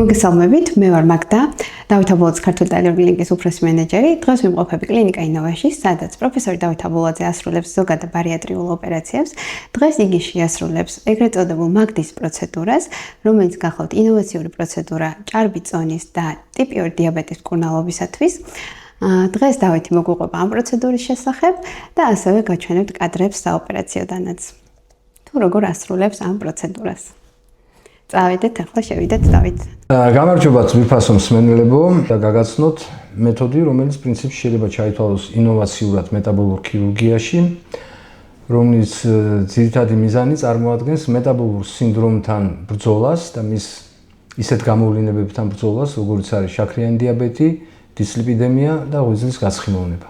მოგესალმებით, მე ვარ მაგდა, დავით აბულაძის ქართული ტელევიზიის უფროსი მენეჯერი. დღეს ვიმყოფები კლინიკა ინოვაში, სადაც პროფესორი დავით აბულაძე ასრულებს ზოგად ბარიატრიულ ოპერაციებს. დღეს იგი შეასრულებს ეგრეთ წოდებულ მაგდის პროცედურას, რომელიც გახლავთ ინოვაციური პროცედურა ჭარბი წონის და ტიპი 2 დიაბეტის მკურნალობისათვის. დღეს დავითი მოგვიყვება ამ პროცედურის შესახებ და ასევე გაჩვენებთ კადრებს საოპერაციოდანაც. თუ როგორ ასრულებს ამ პროცედურას. წავიდეთ, ახლა შევიდეთ დავით. გამარჯობათ ვიფასო მსმენელებო და გაგაცნოთ მეთოდი, რომელიც პრინციპში შეიძლება ჩაითვალოს ინოვაციურად მეტაბოლურ ქირურგიაში, რომლის ძირითადი მიზანი წარმოადგენს მეტაბოლურ სინდრომთან ბრძოლას და მის ისეთ გამოვლინებებთან ბრძოლას, როგორიც არის შაქრიანი დიაბეტი, დისლიპიდემია და ღვიძლის გაცხიმოვნება.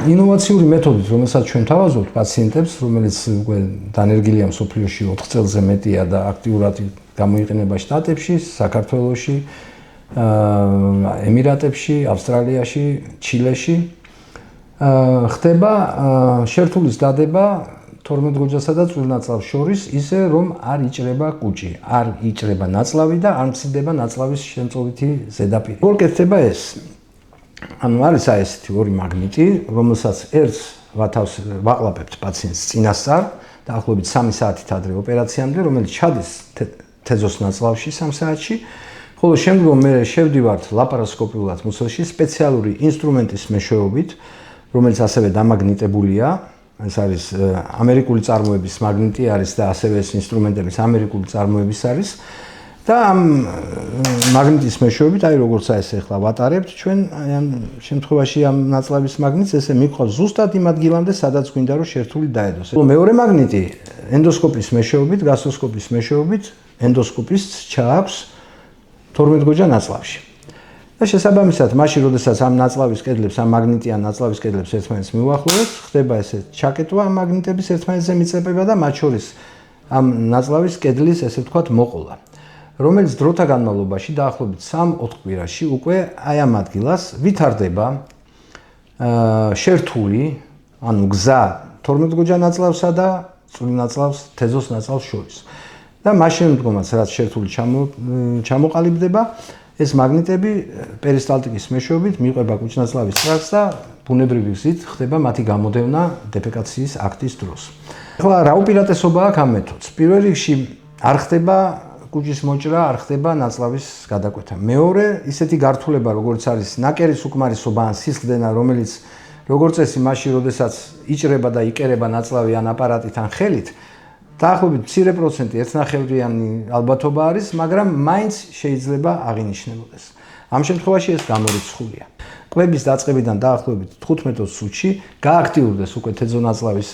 ინოვაციური მეთოდით, რომელსაც ჩვენ თავაზობთ პაციენტებს, რომელიც უკვე დანერგილია მსოფლიოში 4 წელზე მეტია და აქტიურად გამოიყენება შტატებში, საქართველოში, ემირატებში, ავსტრალიაში, ჩილეში, ხდება შერთულის დადება 12 გოჯასა და წვრილნაწლავს შორის, ისე რომ არ იჭრება კუჭი, არ იჭრება ნაწლავი და არ მცირდება ნაწლავის შემწოვითი ზედაპირი. როგორ კეთდება ეს? ანუ არის ესეთი ორი მაგნიტი, რომელსაც ერთს ვაყლაპებთ პაციენტს წინასწარ, დაახლოებით 3 საათით ადრე ოპერაციამდე, რომელიც ჩადის თეზოს ნაწლავში 3 საათში, ხოლო შემდგომ მე შევდივართ ლაპარასკოპიულად მუცელში სპეციალური ინსტრუმენტის მეშვეობით, რომელიც ასევე დამაგნიტებულია, ეს არის ამერიკული წარმოების მაგნიტი არის და ასევე ეს ინსტრუმენტებიც ამერიკული წარმოების არის. და ამ მაგნიტის მეშვეობით, აი როგორც ეს ახლა ვატარებთ, ჩვენ ამ შემთხვევაში ამ ნაწლავის მაგნიტს ესე მივყავ ზუსტად იმ ადგილამდე, სადაც გვინდა რომ შერთული დაედოს. მეორე მაგნიტი ენდოსკოპის მეშვეობით, გასტროსკოპის მეშვეობით ენდოსკოპის ჩააქვს 12 გოჯა ნაწლავში. და შესაბამისად, მაშინ როდესაც ამ ნაწლავის კედლებს, ამ მაგნიტიან ნაწლავის კედლებს ერთმანეთს მივახლოვებთ, ხდება ესე ჩაკეტვა ამ მაგნიტების ერთმანეთზე მიწებება და მათ შორის ამ ნაწლავის კედლის ესე ვთქვათ მოყოლა. რომელიც დროთა განმავლობაში დაახლოებით 3-4 კვირაში უკვე აი ამ ადგილას ვითარდება შერთული, ანუ გზა 12 გოჯა ნაწლავსა და წვრილ ნაწლავს, თეზოს ნაწლავს შორის. და მაშინ მდგომაც რაც შერთული ჩამოყალიბდება, ეს მაგნიტები პერისტალტიკის მეშვეობით მიყვება კუჭნაწლავის ტრაქტს და ბუნებრივი გზით ხდება მათი გამოდევნა დეფეკაციის აქტის დროს. ახლა რა უპირატესობა აქვს ამ მეთოდს? პირველ რიგში არ ხდება კუჭის მოჭრა, არ ხდება ნაწლავის გადაკვეთა. მეორე, ისეთი გართულება, როგორც არის ნაკერის უკმარისობა ან სისხლდენა, რომელიც როგორც წესი მაშინ, როდესაც იჭრება და იკერება ნაწლავი ან აპარატით ან ხელით, დაახლოებით მცირე პროცენტი, 1/9-იანი ალბათობა არის, მაგრამ მაინც შეიძლება აღინიშნებოდეს. ამ შემთხვევაში ეს გამორიცხულია. კვების დაწყებიდან დაახლოებით 15 წუთში გააქტიურდეს უკვე თეზონაწლავის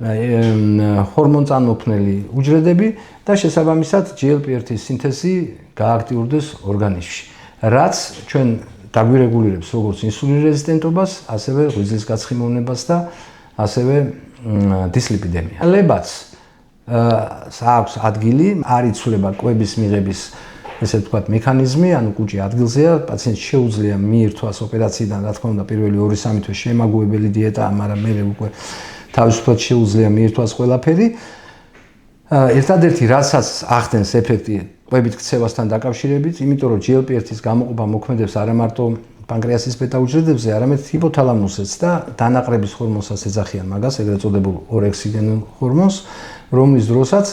ჰორმონწამოფნელი უჯრედები და შესაბამისად GLP-1-ის სინთეზი გააქტიურდეს ორგანიზმში, რაც ჩვენ დაგვირეგულირებს როგორც ინსულინ რეზისტენტობას, ასევე ღვიძლის გაცხიმოვნებას და ასევე დისლიპიდემია. ლებაც აქვს ადგილი, არ იცვლება კვების მიღების ესე ვთქვათ მექანიზმი, ანუ კუჭი ადგილზეა, პაციენტს შეუძლია მიირთვას ოპერაციიდან, რა თქმა უნდა, პირველი 2-3 თვე შემაგუებელი დიეტაა, მაგრამ მე უკვე თავისუფლად შეუძლია მიირთვას ყველაფერი. ერთადერთი რასაც ახდენს ეფექტი კვებით ქცევასთან დაკავშირებით, იმიტომ რომ GLP-1-ის გამოყოფა მოქმედებს არა მარტო პანკრეასის ბეტა-უჯრედებზე, არამედ ჰიპოთალამუსს და დანაყრების ჰორმონსაც ეძახიან მაგას, ეგრეთ წოდებულ ორექსიგენულ ჰორმონს, რომლის დროსაც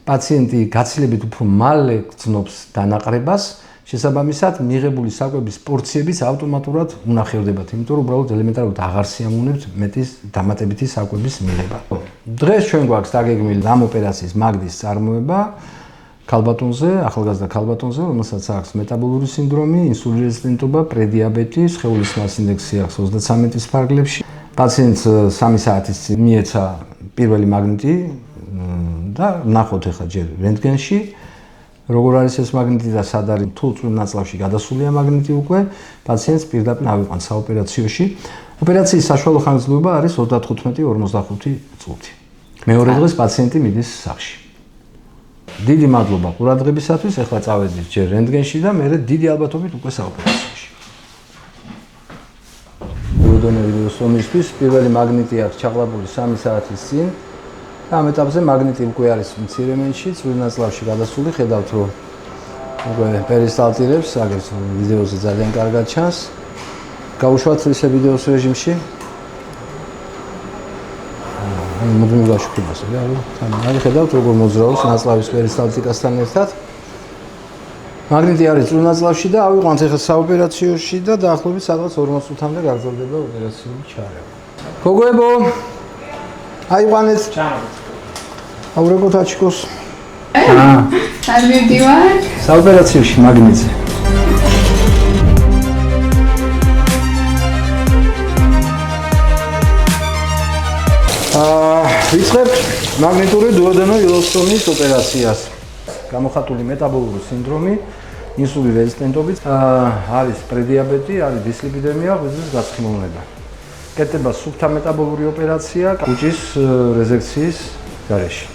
პაციენტი გაცილებით უფრო მალე გრძნობს დანაყრებას, შესაბამისად მიღებული საკვების პორციებიც ავტომატურად უნახევდებათ, იმიტომ რომ უბრალოდ ელემენტარულად აღარ სიამოვნებთ მეტის დამატებითი საკვების მიღება. დღეს ჩვენ გვაქვს დაგეგმილი ამ ოპერაციის მაგდის წარმოება ქალბატონზე, ახალგაზრდა ქალბატონზე, რომელსაც აქვს მეტაბოლური სინდრომი, ინსულინ რეზისტენტობა, პრედიაბეტი, სხეულის მასის ინდექსი აქვს 33-ის ფარგლებში. პაციენტს 3 საათის წინ მიეცა პირველი მაგნიტი და ნახოთ ახლა ჯერ რენტგენში. როგორ არის ეს მაგნიტი და სად არის თუ წვრილ ნაწლავში გადასულია მაგნიტი უკვე პაციენტს პირდაპირ ავიყვანთ საოპერაციოში. ოპერაციის საშუალო ხანგრძლივობა არის 35-45 წუთი. მეორე დღეს პაციენტი მიდის სახლში. დიდი მადლობა ყურადღებისათვის. ახლა წავედით ჯერ რენტგენში და მე დიდი ალბათობით უკვე საოპერაციოში. უოდონელი ვირუსომისთვის პირველი მაგნიტი აქვს ჩაყლაპული 3 საათის წინ. და ამ ეტაპზე მაგნიტი უკვე არის მცირე მენში, წვრილ ნაწლავში გადასული, ხედავთ რომ უკვე პერისტალტირებს, აგერ ვიდეოზე ძალიან კარგად ჩანს. გავუშვათ ისე ვიდეოს რეჟიმში. მოდმე გაშუქებას, რა ხედავთ როგორ მოძრაობს ნაწლავის პერისტალტიკასთან ერთად. მაგნიტი არის წვრილ-ნაწლავში და ავიყვანთ ახლა საოპერაციოში და დაახლოებით სადღაც 40 წუთამდე გაგრძელდება ოპერაციული ჩარევა. გოგოებო, აიყვანეთ. აურეკოთ აჩიკოს. არ მივდივარ. საოპერაციოში მაგნიტზე. ვიწყებთ მაგნიტური დუოდენოილოსტომიის ოპერაციას. გამოხატული მეტაბოლური სინდრომი, ინსულინ რეზისტენტობით, არის პრედიაბეტი, არის დისლიპიდემია, ღვიძლის გაცხიმოვნება. კეთდება სუფთა მეტაბოლური ოპერაცია კუჭის რეზექციის გარეშე.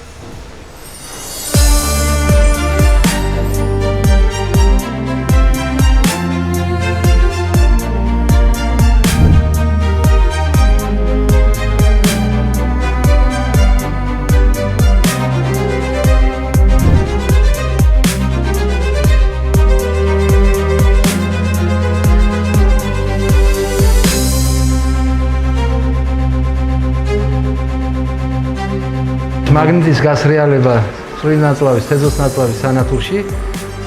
მაგნიტის გასრიალება წვრილ-ნაწლავის, თეზოსნაწლავის სანათურში,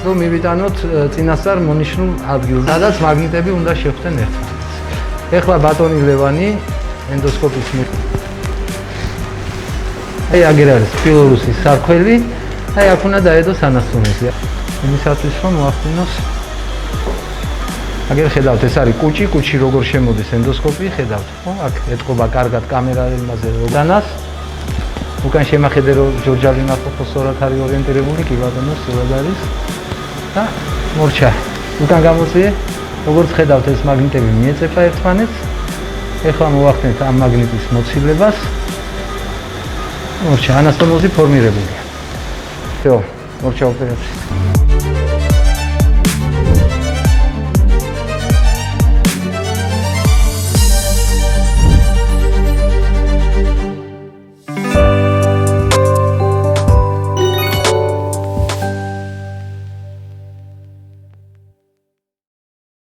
რომ მივიტანოთ წინასწარ მონიშნულ ადგილს, სადაც მაგნიტები უნდა შეხვდნენ ერთმანეთს. ეხლა ბატონი ლევანი ენდოსკოპის აი აგერ არის პილორუსის სარქველი, აი აქ უნდა დაედოს ანასტომეზი. იმისათვის რომ მოახდინოს აგერ ხედავთ ეს არის კუჭი როგორ შემოდის ენდოსკოპი, ხედავთ, ხო? აქ ეტყობა კარგად კამერა იმაზე როდანას უკან შემახედე რომ ჯორჯალინა ფოტოსურად არის ორიენტირებული, კი ბატონო, სწორად არის და მორჩა. უკან გამოწვიე, როგორც ხედავთ ეს მაგნიტები მიეწევა ერთმანეთს. ეხლა მოვახდენთ ამ მაგნიტის მოცილებას. მორჩა, ანასტომოზი ფორმირებულია. всё, მორჩა ოპერაცია.